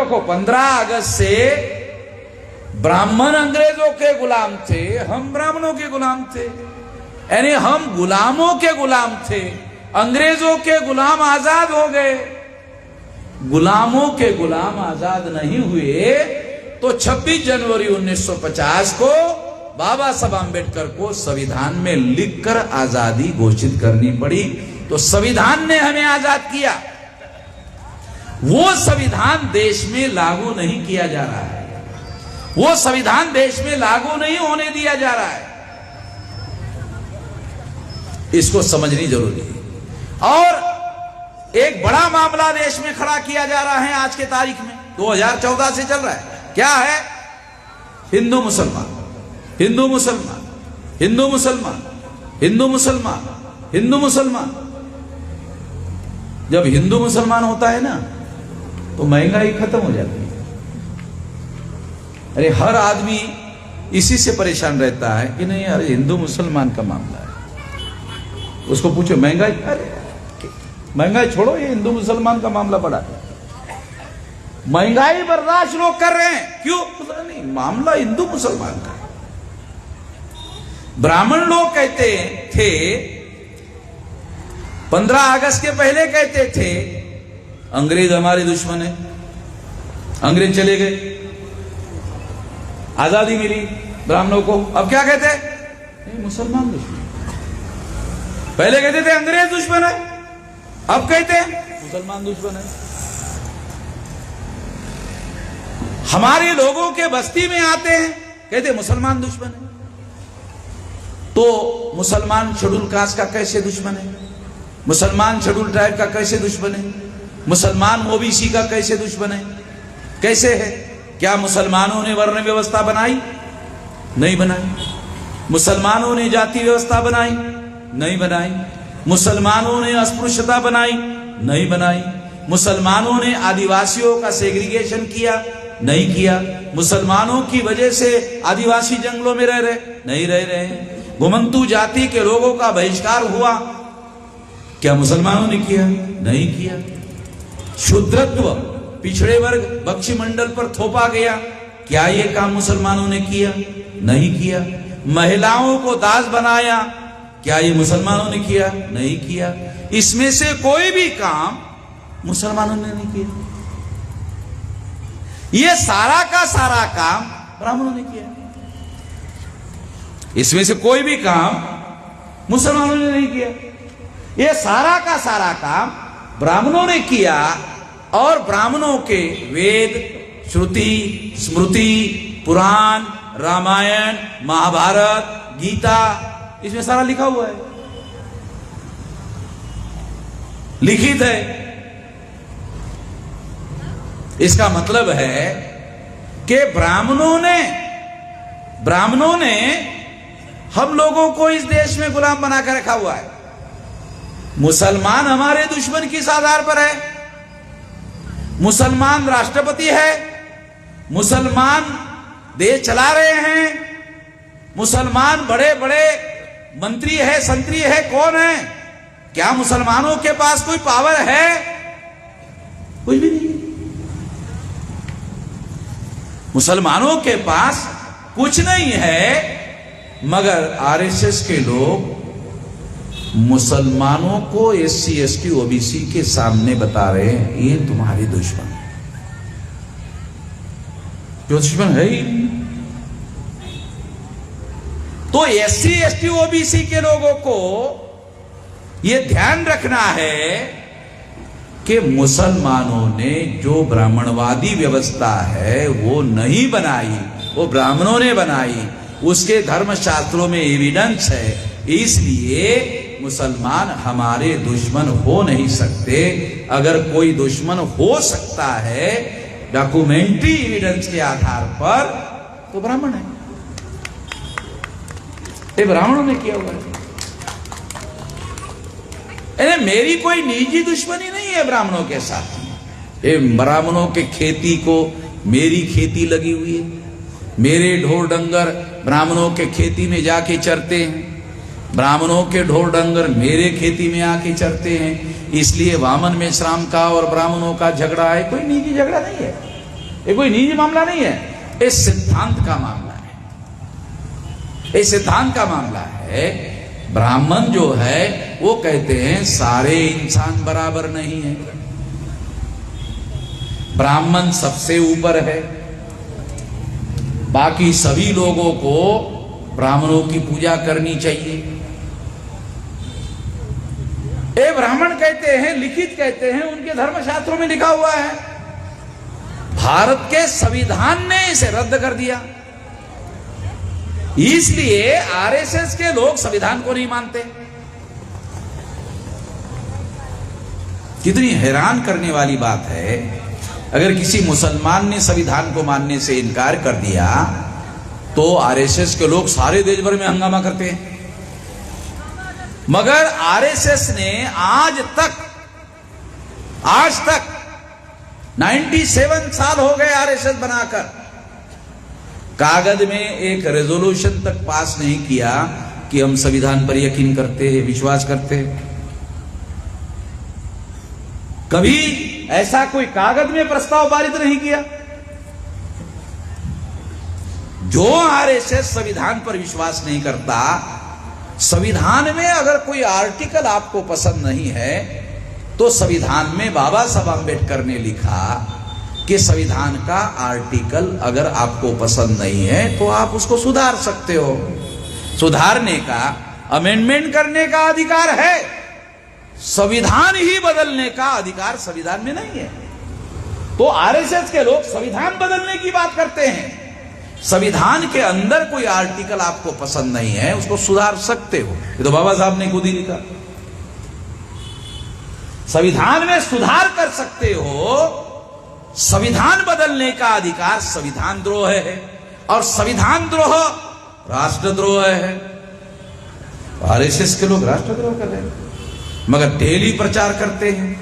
रखो, 15 अगस्त से ब्राह्मण अंग्रेजों के गुलाम थे, हम ब्राह्मणों के गुलाम थे। यानी हम गुलामों के गुलाम थे, अंग्रेजों के गुलाम आजाद हो गए। गुलामों के गुलाम आजाद नहीं हुए तो 26 जनवरी 1950 को बाबा साहब आंबेडकर को संविधान में लिखकर आजादी घोषित करनी पड़ी। तो संविधान ने हमें आजाद किया, वो संविधान देश में लागू नहीं किया जा रहा है, वो संविधान देश में लागू नहीं होने दिया जा रहा है। इसको समझनी जरूरी है। और एक बड़ा मामला देश में खड़ा किया जा रहा है आज के तारीख में, 2014 से चल रहा है। क्या है? हिंदू मुसलमान, हिंदू मुसलमान, हिंदू मुसलमान, हिंदू मुसलमान, हिंदू मुसलमान। जब हिंदू मुसलमान होता है ना तो महंगाई खत्म हो जाती है। अरे हर आदमी इसी से परेशान रहता है कि नहीं अरे हिंदू मुसलमान का मामला है, उसको पूछो महंगाई, अरे महंगाई छोड़ो, ये हिंदू मुसलमान का मामला पड़ा है। महंगाई बर्दाश्त लोग कर रहे हैं, क्यों? नहीं, मामला हिंदू मुसलमान का है। ब्राह्मण लोग कहते थे 15 अगस्त के पहले कहते थे अंग्रेज हमारे दुश्मन है, अंग्रेज चले गए, आजादी मिली ब्राह्मणों को। अब क्या कहते हैं? नहीं, मुसलमान दुश्मन। पहले कहते थे अंग्रेज दुश्मन है, अब कहते हैं मुसलमान दुश्मन है। हमारे लोगों के बस्ती में आते हैं, कहते मुसलमान दुश्मन है। तो मुसलमान शेड्यूल कास्ट का कैसे दुश्मन है? मुसलमान शेड्यूल ट्राइब का कैसे दुश्मन है? मुसलमान ओबीसी का कैसे दुश्मन है? कैसे है? क्या मुसलमानों ने वर्ण व्यवस्था बनाई? नहीं बनाई। मुसलमानों ने जाति व्यवस्था बनाई? नहीं बनाई। मुसलमानों ने अस्पृश्यता बनाई? नहीं बनाई। मुसलमानों ने आदिवासियों का सेग्रीगेशन किया? नहीं किया। मुसलमानों की वजह से आदिवासी जंगलों में रह रहे? नहीं रह रहे। घुमंतू जाति के लोगों का बहिष्कार हुआ? क्या मुसलमानों ने किया? नहीं किया। शूद्रत्व, पिछड़े वर्ग बख्शी मंडल पर थोपा गया, क्या ये काम मुसलमानों ने किया? नहीं किया। महिलाओं को दास बनाया, क्या ये मुसलमानों ने किया? नहीं किया। इसमें से कोई भी काम मुसलमानों ने नहीं किया। ये सारा का सारा काम ब्राह्मणों ने किया। इसमें से कोई भी काम मुसलमानों ने नहीं किया। ये सारा का सारा काम ब्राह्मणों ने किया। और ब्राह्मणों के वेद, श्रुति, स्मृति, पुराण, रामायण, महाभारत, गीता, इसमें सारा लिखा हुआ है, लिखित है। इसका मतलब है कि ब्राह्मणों ने हम लोगों को इस देश में गुलाम बनाकर रखा हुआ है। मुसलमान हमारे दुश्मन किस आधार पर है? मुसलमान राष्ट्रपति है, मुसलमान देश चला रहे हैं, मुसलमान बड़े बड़े मंत्री है, संतरी है, कौन है? क्या मुसलमानों के पास कोई पावर है? कुछ भी नहीं। मुसलमानों के पास कुछ नहीं है, मगर आरएसएस के लोग मुसलमानों को एससी, एसटी, ओबीसी के सामने बता रहे हैं ये तुम्हारे दुश्मन है। जो दुश्मन है ही नहीं। तो एससी, एसटी, ओबीसी के लोगों को यह ध्यान रखना है कि मुसलमानों ने जो ब्राह्मणवादी व्यवस्था है वो नहीं बनाई, वो ब्राह्मणों ने बनाई। उसके धर्मशास्त्रों में एविडेंस है, इसलिए मुसलमान हमारे दुश्मन हो नहीं सकते। अगर कोई दुश्मन हो सकता है डॉक्यूमेंट्री एविडेंस के आधार पर, तो ब्राह्मण है। ये ब्राह्मणों ने किया हुआ है। मेरी कोई निजी दुश्मनी नहीं है ब्राह्मणों के साथ। ये ब्राह्मणों के खेती को मेरी खेती लगी हुई है। मेरे ढोर डंगर ब्राह्मणों के खेती में जाके चरते हैं, ब्राह्मणों के ढोर डंगर मेरे खेती में आके चरते हैं। इसलिए वामन मेश्राम का और ब्राह्मणों का झगड़ा है, कोई निजी झगड़ा नहीं है। ये कोई निजी मामला नहीं है, ये सिद्धांत का मामला है। ये सिद्धांत का मामला है। ब्राह्मण जो है वो कहते हैं सारे इंसान बराबर नहीं है, ब्राह्मण सबसे ऊपर है, बाकी सभी लोगों को ब्राह्मणों की पूजा करनी चाहिए। ये ब्राह्मण कहते हैं, लिखित कहते हैं, उनके धर्मशास्त्रों में लिखा हुआ है। भारत के संविधान ने इसे रद्द कर दिया, इसलिए आरएसएस के लोग संविधान को नहीं मानते। कितनी हैरान करने वाली बात है, अगर किसी मुसलमान ने संविधान को मानने से इनकार कर दिया तो आरएसएस के लोग सारे देश भर में हंगामा करते हैं। मगर आरएसएस ने आज तक 97 साल हो गए आरएसएस बनाकर, कागज में एक रेजोल्यूशन तक पास नहीं किया कि हम संविधान पर यकीन करते हैं, विश्वास करते हैं। कभी ऐसा कोई कागज में प्रस्ताव पारित नहीं किया। जो आरएसएस संविधान पर विश्वास नहीं करता, संविधान में अगर कोई आर्टिकल आपको पसंद नहीं है तो संविधान में बाबा साहब आंबेडकर ने लिखा कि संविधान का आर्टिकल अगर आपको पसंद नहीं है तो आप उसको सुधार सकते हो। सुधारने का, अमेंडमेंट करने का अधिकार है, संविधान ही बदलने का अधिकार संविधान में नहीं है। तो आरएसएस के लोग संविधान बदलने की बात करते हैं। संविधान के अंदर कोई आर्टिकल आपको पसंद नहीं है, उसको सुधार सकते हो, ये तो बाबा साहब ने खुद ही लिखा। संविधान में सुधार कर सकते हो। संविधान बदलने का अधिकार संविधान द्रोह है, और संविधान द्रोह राष्ट्रद्रोह है। आरएसएस के लोग राष्ट्रद्रोह कर रहे हैं, मगर डेली प्रचार करते हैं,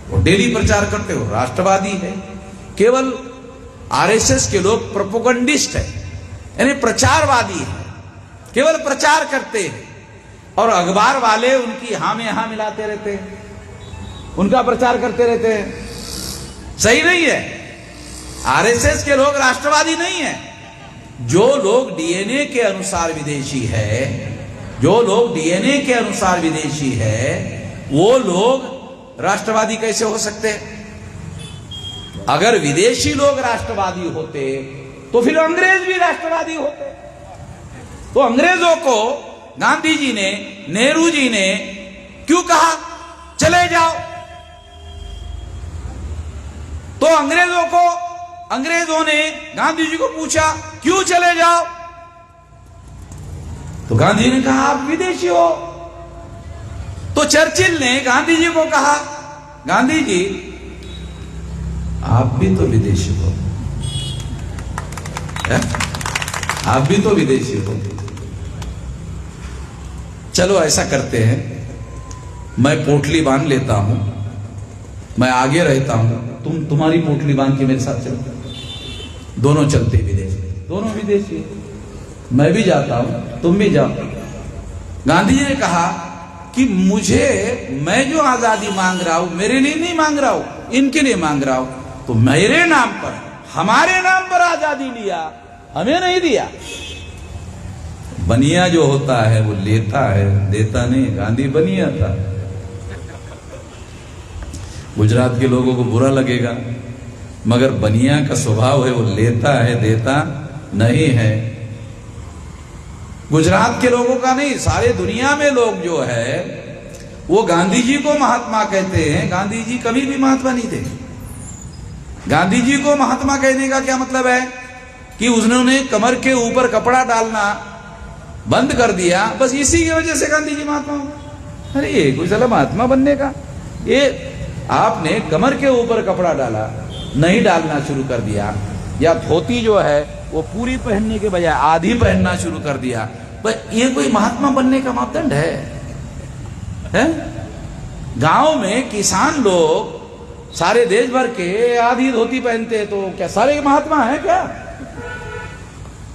वो डेली प्रचार करते हो राष्ट्रवादी है। केवल आरएसएस के लोग प्रोपोगंडिस्ट है, यानी प्रचारवादी है, केवल प्रचार करते हैं, और अखबार वाले उनकी हां में हां मिलाते रहते हैं, उनका प्रचार करते रहते हैं। सही नहीं है। आरएसएस के लोग राष्ट्रवादी नहीं है। जो लोग डीएनए के अनुसार विदेशी है, जो लोग डीएनए के अनुसार विदेशी है, वो लोग राष्ट्रवादी कैसे हो सकते हैं? अगर विदेशी लोग राष्ट्रवादी होते तो फिर अंग्रेज भी राष्ट्रवादी होते। तो अंग्रेजों को गांधी जी ने, नेहरू जी ने क्यों कहा चले जाओ? तो अंग्रेजों ने गांधी जी को पूछा क्यों चले जाओ? तो गांधी ने कहा आप विदेशी हो। तो चर्चिल ने गांधी जी को कहा गांधी जी आप भी तो विदेशी हो, आप भी तो विदेशी हो। चलो ऐसा करते हैं, मैं पोटली बांध लेता हूं, मैं आगे रहता हूं, तुम तुम्हारी पोटली बांध के मेरे साथ चलो। दोनों चलते विदेश, दोनों विदेशी, मैं भी जाता हूं तुम भी जाओ। गांधी जी ने कहा कि मैं जो आजादी मांग रहा हूं मेरे लिए नहीं मांग रहा हूं, इनके लिए मांग रहा हूं। तो मेरे नाम पर, हमारे नाम पर आजादी लिया, हमें नहीं दिया। बनिया जो होता है वो लेता है, देता नहीं। गांधी बनिया था। गुजरात के लोगों को बुरा लगेगा, मगर बनिया का स्वभाव है, वो लेता है, देता नहीं है। गुजरात के लोगों का नहीं, सारे दुनिया में लोग जो है वो गांधी जी को महात्मा कहते हैं। गांधी जी कभी भी महात्मा नहीं थे। गांधी जी को महात्मा कहने का क्या मतलब है कि उन्होंने कमर के ऊपर कपड़ा डालना बंद कर दिया, बस इसी की वजह से गांधी जी महात्मा हो। अरे ये कोई साला महात्मा बनने का? ये आपने कमर के ऊपर कपड़ा डाला, नहीं डालना शुरू कर दिया, या धोती जो है वो पूरी पहनने के बजाय आधी पहनना शुरू कर दिया, पर ये कोई महात्मा बनने का मापदंड है? गांव में किसान लोग सारे देश भर के आधी धोती पहनते हैं, तो क्या सारे महात्मा हैं क्या?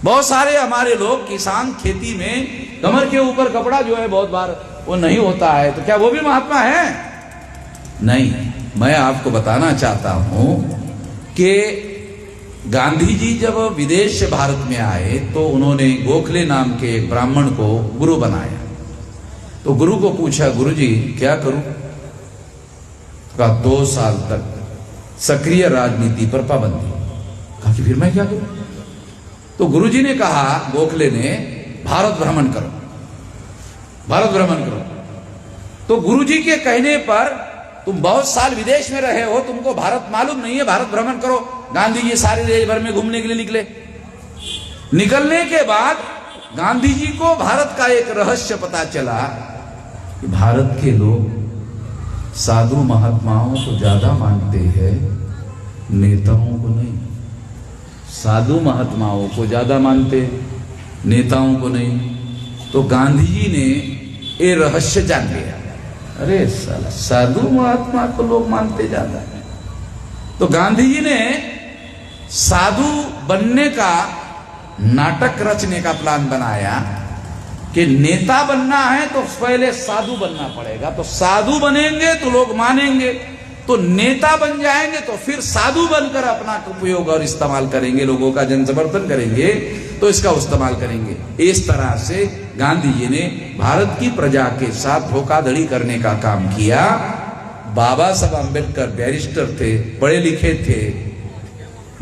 बहुत सारे हमारे लोग किसान खेती में कमर के ऊपर कपड़ा जो है बहुत बार वो नहीं होता है, तो क्या वो भी महात्मा है? नहीं। मैं आपको बताना चाहता हूं कि गांधी जी जब विदेश से भारत में आए तो उन्होंने गोखले नाम के एक ब्राह्मण को गुरु बनाया। तो गुरु को पूछा, गुरु जी क्या करूं? कहा 2 साल तक सक्रिय राजनीति पर पाबंदी। कहा कि फिर मैं क्या करूं? तो गुरु जी ने कहा, गोखले ने, भारत भ्रमण करो, भारत भ्रमण करो। तो गुरु जी के कहने पर, तुम बहुत साल विदेश में रहे हो, तुमको भारत मालूम नहीं है, भारत भ्रमण करो। गांधी जी सारे देश भर में घूमने के लिए निकले। निकलने के बाद गांधी जी को भारत का एक रहस्य पता चला कि भारत के लोग साधु महात्माओं को ज्यादा मानते हैं, नेताओं को नहीं। साधु महात्माओं को ज्यादा मानते, नेताओं को नहीं। तो गांधी जी ने ये रहस्य जान लिया, अरे साला साधु महात्मा को लोग मानते ज्यादा है। तो गांधी जी ने साधु बनने का नाटक रचने का प्लान बनाया कि नेता बनना है तो पहले साधु बनना पड़ेगा। तो साधु बनेंगे तो लोग मानेंगे, तो नेता बन जाएंगे तो फिर साधु बनकर अपना उपयोग और इस्तेमाल करेंगे, लोगों का जन समर्थन करेंगे तो इसका इस्तेमाल करेंगे। इस तरह से गांधी जी ने भारत की प्रजा के साथ धोखाधड़ी करने का काम किया। बाबा साहब अम्बेडकर बैरिस्टर थे, पढ़े लिखे थे।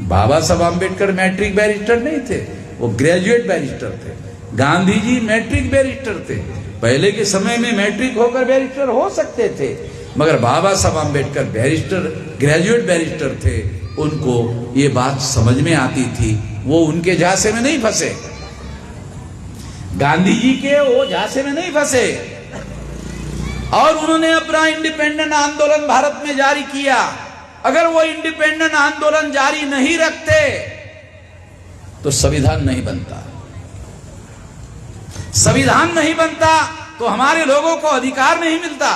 बाबा साहब अम्बेडकर मैट्रिक बैरिस्टर नहीं थे, वो ग्रेजुएट बैरिस्टर थे। गांधी जी मैट्रिक बैरिस्टर थे। पहले के समय में मैट्रिक होकर बैरिस्टर हो सकते थे, मगर बाबा Saheb Ambedkar barrister, graduate barrister थे। उनको ये बात समझ में आती थी, वो उनके झांसे में नहीं फंसे, गांधी जी के वो झांसे में नहीं फंसे, और उन्होंने अपना इंडिपेंडेंट आंदोलन भारत में जारी किया। अगर वो इंडिपेंडेंट आंदोलन जारी नहीं रखते तो संविधान नहीं बनता। संविधान नहीं बनता तो हमारे लोगों को अधिकार नहीं मिलता।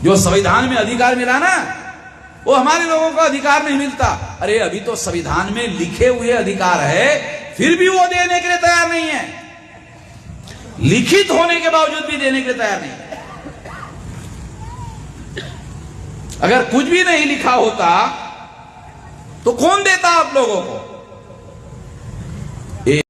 जो संविधान में अधिकार मिला ना, वो हमारे लोगों को अधिकार नहीं मिलता। अरे अभी तो संविधान में लिखे हुए अधिकार है, फिर भी वो देने के लिए तैयार नहीं है। लिखित होने के बावजूद भी देने के लिए तैयार नहीं है। अगर कुछ भी नहीं लिखा होता तो कौन देता आप लोगों को?